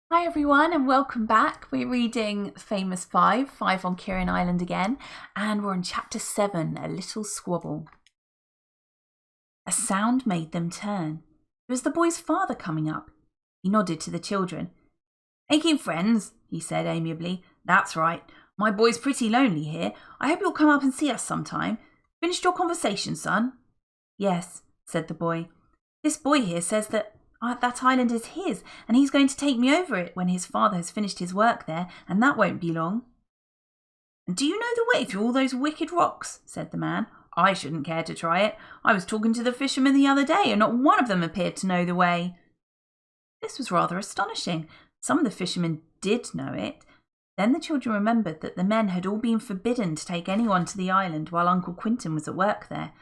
Hi everyone and welcome back. We're reading Famous Five on Kirrin Island again, and we're on chapter 7, A Little Squabble. A sound made them turn. It was the boy's father coming up. He nodded to the children. "Making friends," he said amiably. "That's right. My boy's pretty lonely here. I hope you'll come up and see us sometime. Finished your conversation, son?" "Yes," said the boy. "This boy here says that island is his, and he's going to take me over it when his father has finished his work there, and that won't be long." "And do you know the way through all those wicked rocks?" said the man. "I shouldn't care to try it. I was talking to the fishermen the other day, and not one of them appeared to know the way." This was rather astonishing. Some of the fishermen did know it. Then the children remembered that the men had all been forbidden to take anyone to the island while Uncle Quentin was at work there.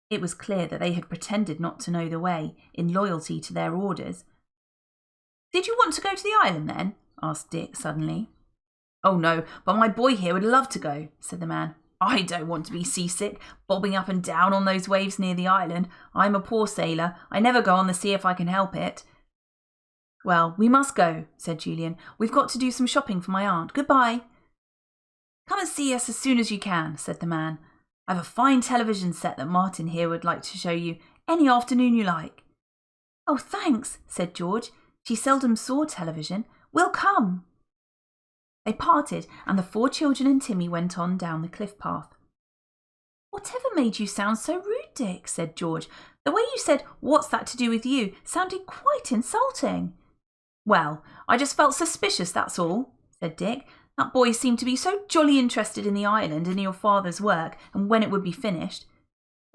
It was clear that they had pretended not to know the way, in loyalty to their orders. "Did you want to go to the island then?" asked Dick suddenly. "Oh no, but my boy here would love to go," said the man. "I don't want to be seasick, bobbing up and down on those waves near the island. I'm a poor sailor. I never go on the sea if I can help it." "Well, we must go," said Julian. "We've got to do some shopping for my aunt. Goodbye." "Come and see us as soon as you can," said the man. "I've a fine television set that Martin here would like to show you any afternoon you like." "Oh, thanks," said George. She seldom saw television. "We'll come." They parted, and the 4 children and Timmy went on down the cliff path. "Whatever made you sound so rude, Dick?" said George. "The way you said, 'What's that to do with you?' sounded quite insulting." "Well, I just felt suspicious, that's all," said Dick. "That boy seemed to be so jolly interested in the island and in your father's work and when it would be finished."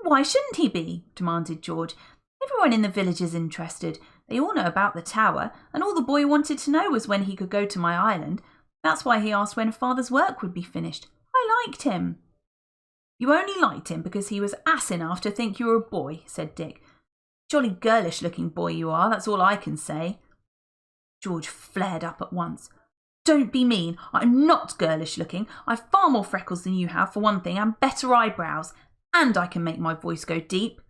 "Why shouldn't he be?" demanded George. "Everyone in the village is interested. They all know about the tower, and all the boy wanted to know was when he could go to my island. That's why he asked when father's work would be finished. I liked him." "You only liked him because he was ass enough to think you were a boy," said Dick. "Jolly girlish-looking boy you are, that's all I can say." George flared up at once. "Don't be mean. I'm not girlish-looking. I've far more freckles than you have, for one thing, and better eyebrows. And I can make my voice go deep."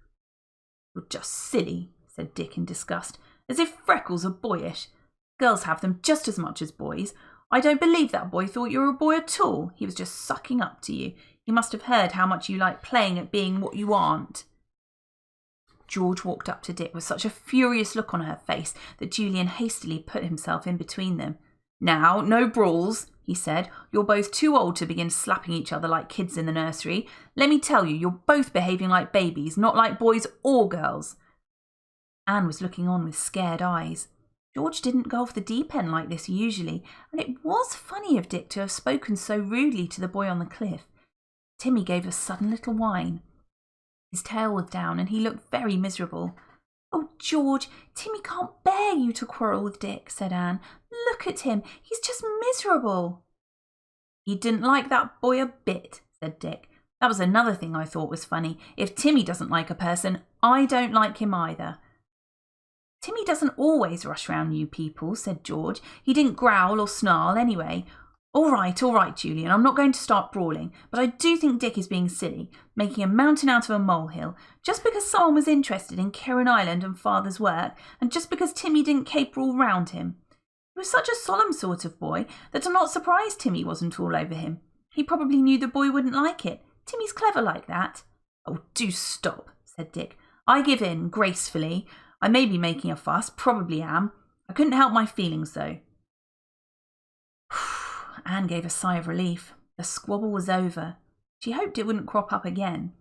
"You're just silly," said Dick in disgust. "As if freckles are boyish. Girls have them just as much as boys. I don't believe that boy thought you were a boy at all. He was just sucking up to you. He must have heard how much you like playing at being what you aren't." George walked up to Dick with such a furious look on her face that Julian hastily put himself in between them. "Now, no brawls," he said. "You're both too old to begin slapping each other like kids in the nursery. Let me tell you, you're both behaving like babies, not like boys or girls." Anne was looking on with scared eyes. George didn't go off the deep end like this usually, and it was funny of Dick to have spoken so rudely to the boy on the cliff. Timmy gave a sudden little whine. His tail was down and he looked very miserable. "Oh, George, Timmy can't bear you to quarrel with Dick," said Anne. "Look at him. He's just miserable." "He didn't like that boy a bit," said Dick. "That was another thing I thought was funny. If Timmy doesn't like a person, I don't like him either." "Timmy doesn't always rush round new people," said George. "He didn't growl or snarl anyway." All right, Julian, I'm not going to start brawling, but I do think Dick is being silly, making a mountain out of a molehill, just because someone was interested in Kirrin Island and father's work, and just because Timmy didn't caper all round him. He was such a solemn sort of boy that I'm not surprised Timmy wasn't all over him. He probably knew the boy wouldn't like it. Timmy's clever like that." "Oh, do stop," said Dick. "I give in, gracefully. I may be making a fuss, probably am. I couldn't help my feelings, though." Anne gave a sigh of relief. The squabble was over. She hoped it wouldn't crop up again.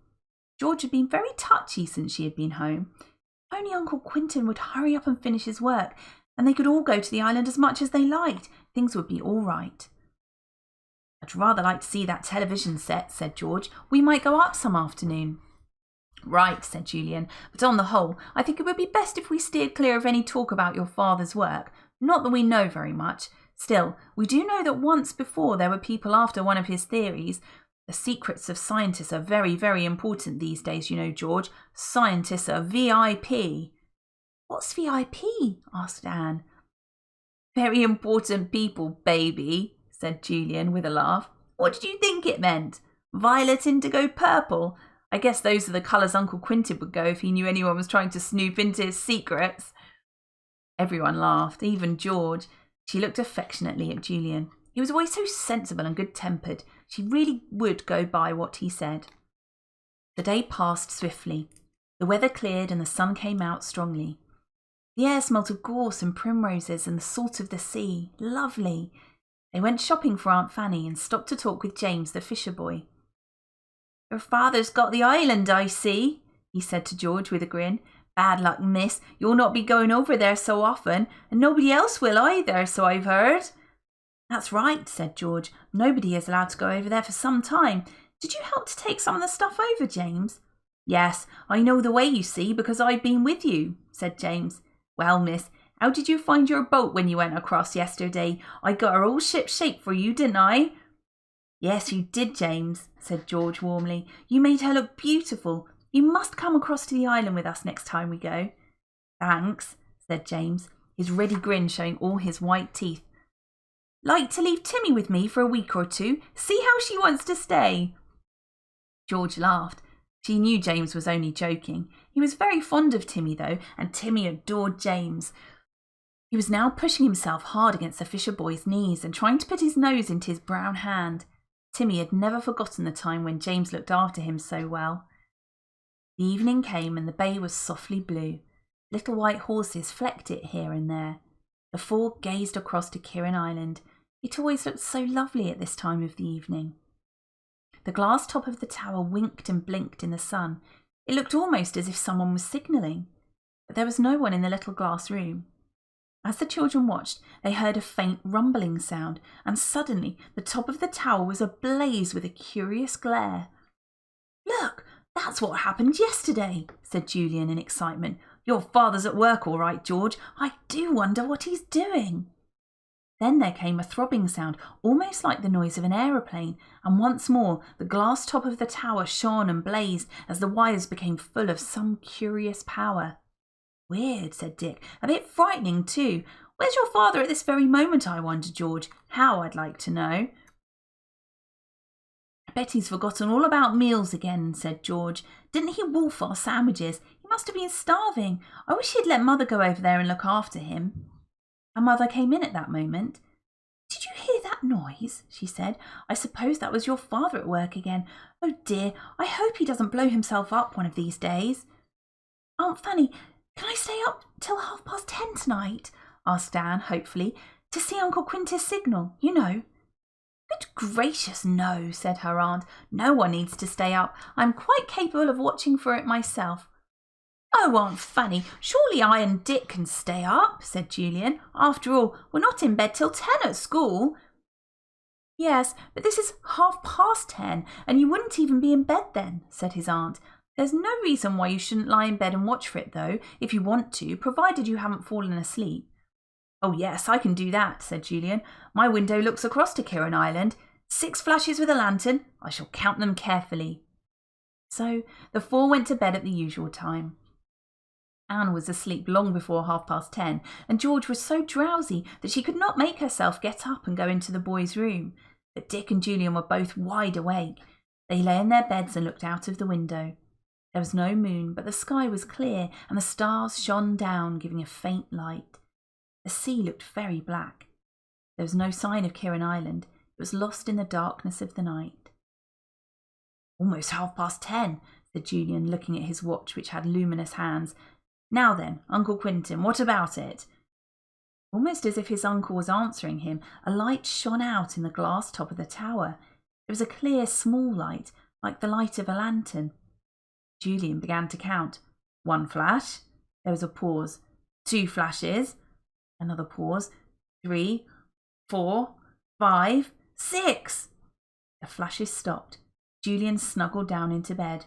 George had been very touchy since she had been home. If only Uncle Quentin would hurry up and finish his work, and they could all go to the island as much as they liked, things would be all right. "I'd rather like to see that television set," said George. "We might go up some afternoon." "Right," said Julian, "but on the whole, I think it would be best if we steered clear of any talk about your father's work. Not that we know very much. Still, we do know that once before there were people after one of his theories. The secrets of scientists are very, very important these days, you know, George. Scientists are VIP. "What's VIP?" asked Anne. "Very important people, baby," said Julian with a laugh. "What did you think it meant? Violet, indigo, purple? I guess those are the colours Uncle Quentin would go if he knew anyone was trying to snoop into his secrets." Everyone laughed, even George. She looked affectionately at Julian. He was always so sensible and good-tempered. She really would go by what he said. The day passed swiftly. The weather cleared and the sun came out strongly. The air smelt of gorse and primroses and the salt of the sea. Lovely. They went shopping for Aunt Fanny and stopped to talk with James, the fisher boy. "Your father's got the island, I see," he said to George with a grin. "Bad luck, miss. You'll not be going over there so often, and nobody else will either, so I've heard." "That's right," said George. "Nobody is allowed to go over there for some time. Did you help to take some of the stuff over, James?" "Yes, I know the way, you see, because I've been with you," said James. "Well, miss, how did you find your boat when you went across yesterday? I got her all ship-shape for you, didn't I?" "Yes, you did, James," said George warmly. "You made her look beautiful. You must come across to the island with us next time we go." "Thanks," said James, his ready grin showing all his white teeth. "Like to leave Timmy with me for a week or two? See how she wants to stay." George laughed. She knew James was only joking. He was very fond of Timmy, though, and Timmy adored James. He was now pushing himself hard against the fisher boy's knees and trying to put his nose into his brown hand. Timmy had never forgotten the time when James looked after him so well. The evening came and the bay was softly blue. Little white horses flecked it here and there. The four gazed across to Kirrin Island. It always looked so lovely at this time of the evening. The glass top of the tower winked and blinked in the sun. It looked almost as if someone was signalling, but there was no one in the little glass room. As the children watched, they heard a faint rumbling sound, and suddenly the top of the tower was ablaze with a curious glare. "Look, that's what happened yesterday," said Julian in excitement. "Your father's at work all right, George. I do wonder what he's doing." Then there came a throbbing sound, almost like the noise of an aeroplane, and once more the glass top of the tower shone and blazed as the wires became full of some curious power. "Weird," said Dick. "A bit frightening too. Where's your father at this very moment, I wonder, George? How, I'd like to know." "I bet he's forgotten all about meals again," said George. "Didn't he wolf our sandwiches? He must have been starving. I wish he'd let Mother go over there and look after him." Her mother came in at that moment. "Did you hear that noise?" she said. "I suppose that was your father at work again. Oh dear, I hope he doesn't blow himself up one of these days." "Aunt Fanny, can I stay up till 10:30 tonight?" asked Dan, hopefully, "to see Uncle Quintus signal, you know." "Good gracious, no," said her aunt. "No one needs to stay up. I'm quite capable of watching for it myself." "Oh, Aunt Fanny, surely I and Dick can stay up," said Julian. "After all, we're not in bed till 10 at school." "Yes, but this is 10:30, and you wouldn't even be in bed then," said his aunt. "There's no reason why you shouldn't lie in bed and watch for it, though, if you want to, provided you haven't fallen asleep." "Oh, yes, I can do that," said Julian. "My window looks across to Kirrin Island. 6 flashes with a lantern. I shall count them carefully." So the four went to bed at the usual time. Anne was asleep long before 10:30, and George was so drowsy that she could not make herself get up and go into the boys' room. But Dick and Julian were both wide awake. They lay in their beds and looked out of the window. There was no moon, but the sky was clear, and the stars shone down, giving a faint light. The sea looked very black. There was no sign of Kirrin Island. It was lost in the darkness of the night. "Almost 10:30, said Julian, looking at his watch, which had luminous hands. "Now then, Uncle Quintin, what about it?" Almost as if his uncle was answering him, a light shone out in the glass top of the tower. It was a clear, small light, like the light of a lantern. Julian began to count. 1 flash. There was a pause. 2 flashes. Another pause. 3, 4, 5, 6. The flashes stopped. Julian snuggled down into bed.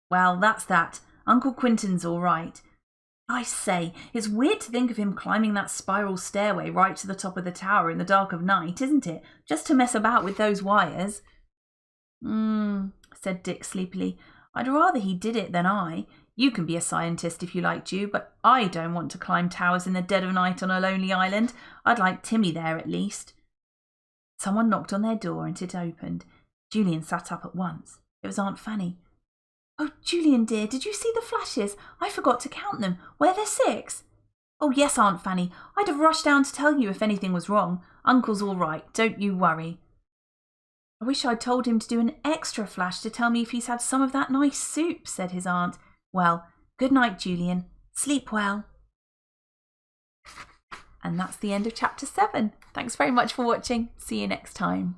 "Well, that's that. Uncle Quintin's all right. I say, it's weird to think of him climbing that spiral stairway right to the top of the tower in the dark of night, isn't it? Just to mess about with those wires." Said Dick sleepily. "I'd rather he did it than I. You can be a scientist if you like, Ju, but I don't want to climb towers in the dead of night on a lonely island. I'd like Timmy there at least." Someone knocked on their door and it opened. Julian sat up at once. It was Aunt Fanny. "Oh, Julian dear, did you see the flashes? I forgot to count them. Were there 6? Oh yes, Aunt Fanny, I'd have rushed down to tell you if anything was wrong. Uncle's all right, don't you worry. I wish I'd told him to do an extra flash to tell me if he's had some of that nice soup, said his aunt. Well, good night, Julian. Sleep well. And that's the end of chapter 7. Thanks very much for watching. See you next time.